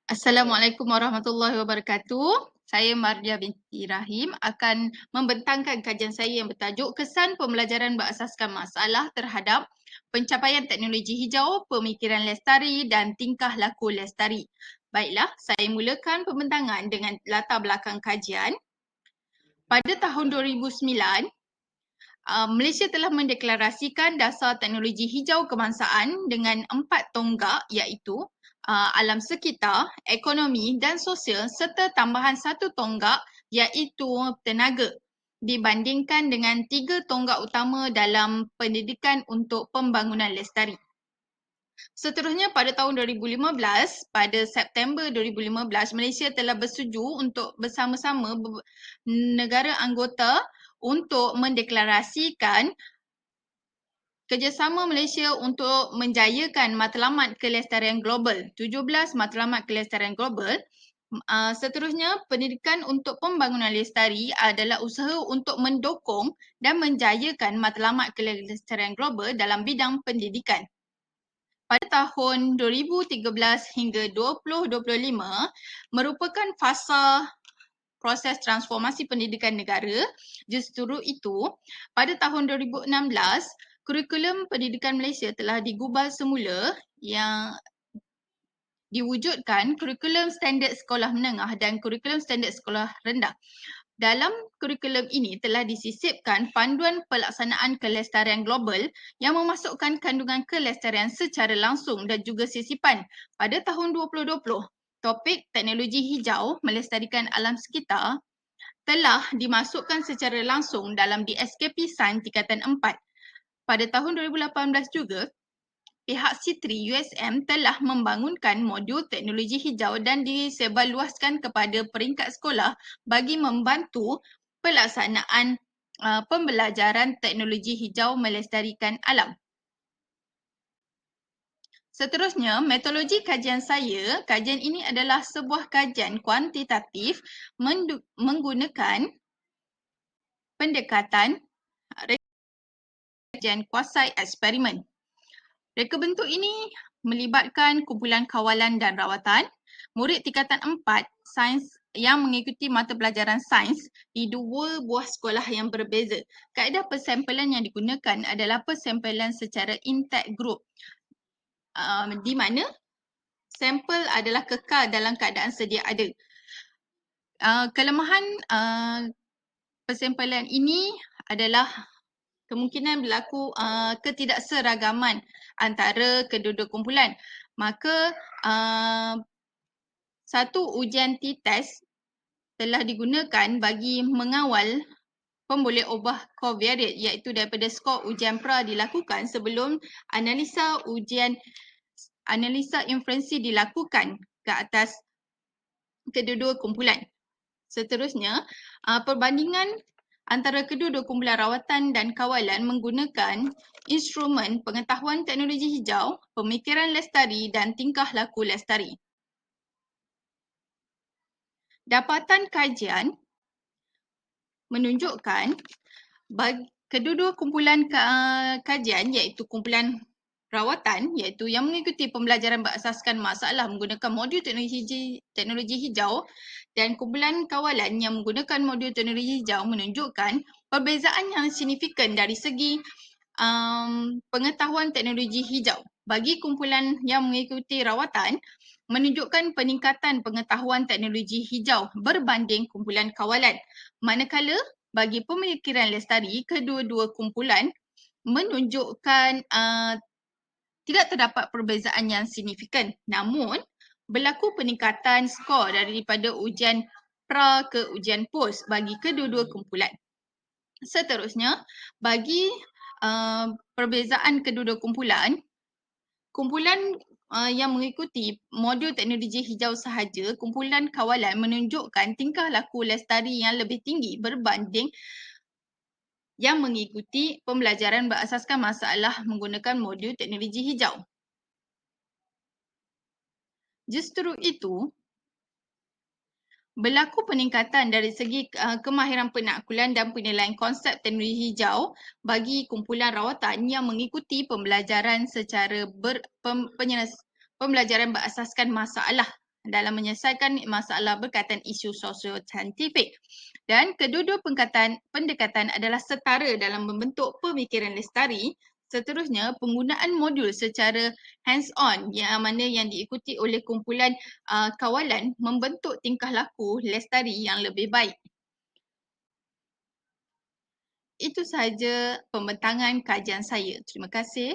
Assalamualaikum warahmatullahi wabarakatuh. Saya Mardia binti Rahim akan membentangkan kajian saya yang bertajuk Kesan Pembelajaran Berasaskan Masalah terhadap Pencapaian Teknologi Hijau, Pemikiran Lestari dan Tingkah Laku Lestari. Baiklah, saya mulakan pembentangan dengan latar belakang kajian. Pada tahun 2009, Malaysia telah mendeklarasikan dasar teknologi hijau kebangsaan dengan 4 tonggak iaitu alam sekitar, ekonomi dan sosial serta tambahan 1 tonggak iaitu tenaga dibandingkan dengan 3 tonggak utama dalam pendidikan untuk pembangunan lestari. Seterusnya pada tahun 2015, pada September 2015, Malaysia telah bersetuju untuk bersama-sama negara anggota untuk mendeklarasikan kerjasama Malaysia untuk menjayakan matlamat kelestarian global, 17 matlamat kelestarian global. Seterusnya, pendidikan untuk pembangunan lestari adalah usaha untuk mendukung dan menjayakan matlamat kelestarian global dalam bidang pendidikan. Pada tahun 2013 hingga 2025 merupakan fasa proses transformasi pendidikan negara. Justru itu, pada tahun 2016, kurikulum pendidikan Malaysia telah digubal semula yang diwujudkan kurikulum standard sekolah menengah dan kurikulum standard sekolah rendah. Dalam kurikulum ini telah disisipkan panduan pelaksanaan kelestarian global yang memasukkan kandungan kelestarian secara langsung dan juga sisipan. Pada tahun 2020, topik teknologi hijau melestarikan alam sekitar telah dimasukkan secara langsung dalam DSKP Sains Tingkatan 4. Pada tahun 2018 juga, pihak SITRI USM telah membangunkan modul teknologi hijau dan disebarluaskan kepada peringkat sekolah bagi membantu pelaksanaan pembelajaran teknologi hijau melestarikan alam. Seterusnya, metodologi kajian saya. Kajian ini adalah sebuah kajian kuantitatif menggunakan pendekatan kajian kuasai eksperimen. Reka bentuk ini melibatkan kumpulan kawalan dan rawatan, murid tingkatan 4 sains yang mengikuti mata pelajaran sains di 2 buah sekolah yang berbeza. Kaedah persampelan yang digunakan adalah persampelan secara intact group, di mana sampel adalah kekal dalam keadaan sedia ada. Kelemahan persampelan ini adalah kemungkinan berlaku ketidakseragaman antara kedua-dua kumpulan. Maka satu ujian t-test telah digunakan bagi mengawal pemboleh ubah covariate iaitu daripada skor ujian pra dilakukan sebelum analisa inferensi dilakukan ke atas kedua-dua kumpulan. Seterusnya, perbandingan antara kedua-dua kumpulan rawatan dan kawalan menggunakan instrumen pengetahuan teknologi hijau, pemikiran lestari dan tingkah laku lestari. Dapatan kajian menunjukkan kedua-dua kumpulan kajian iaitu kumpulan rawatan iaitu yang mengikuti pembelajaran berasaskan masalah menggunakan modul teknologi hijau dan kumpulan kawalan yang menggunakan modul teknologi hijau menunjukkan perbezaan yang signifikan dari segi pengetahuan teknologi hijau. Bagi kumpulan yang mengikuti rawatan, menunjukkan peningkatan pengetahuan teknologi hijau berbanding kumpulan kawalan. Manakala bagi pemikiran lestari, kedua-dua kumpulan menunjukkan tidak terdapat perbezaan yang signifikan. Namun, berlaku peningkatan skor daripada ujian pra ke ujian pos bagi kedua-dua kumpulan. Seterusnya, bagi perbezaan kedua-dua kumpulan, kumpulan yang mengikuti modul teknologi hijau sahaja, kumpulan kawalan menunjukkan tingkah laku lestari yang lebih tinggi berbanding yang mengikuti pembelajaran berasaskan masalah menggunakan modul teknologi hijau. Justru itu, berlaku peningkatan dari segi kemahiran penaklukan dan penilaian konsep teknologi hijau bagi kumpulan rawatan yang mengikuti pembelajaran secara pembelajaran berasaskan masalah dalam menyelesaikan masalah berkaitan isu sosio-saintifik. Dan kedua-dua pendekatan adalah setara dalam membentuk pemikiran lestari. Seterusnya, penggunaan modul secara hands-on yang mana yang diikuti oleh kumpulan kawalan membentuk tingkah laku lestari yang lebih baik. Itu sahaja pembentangan kajian saya. Terima kasih.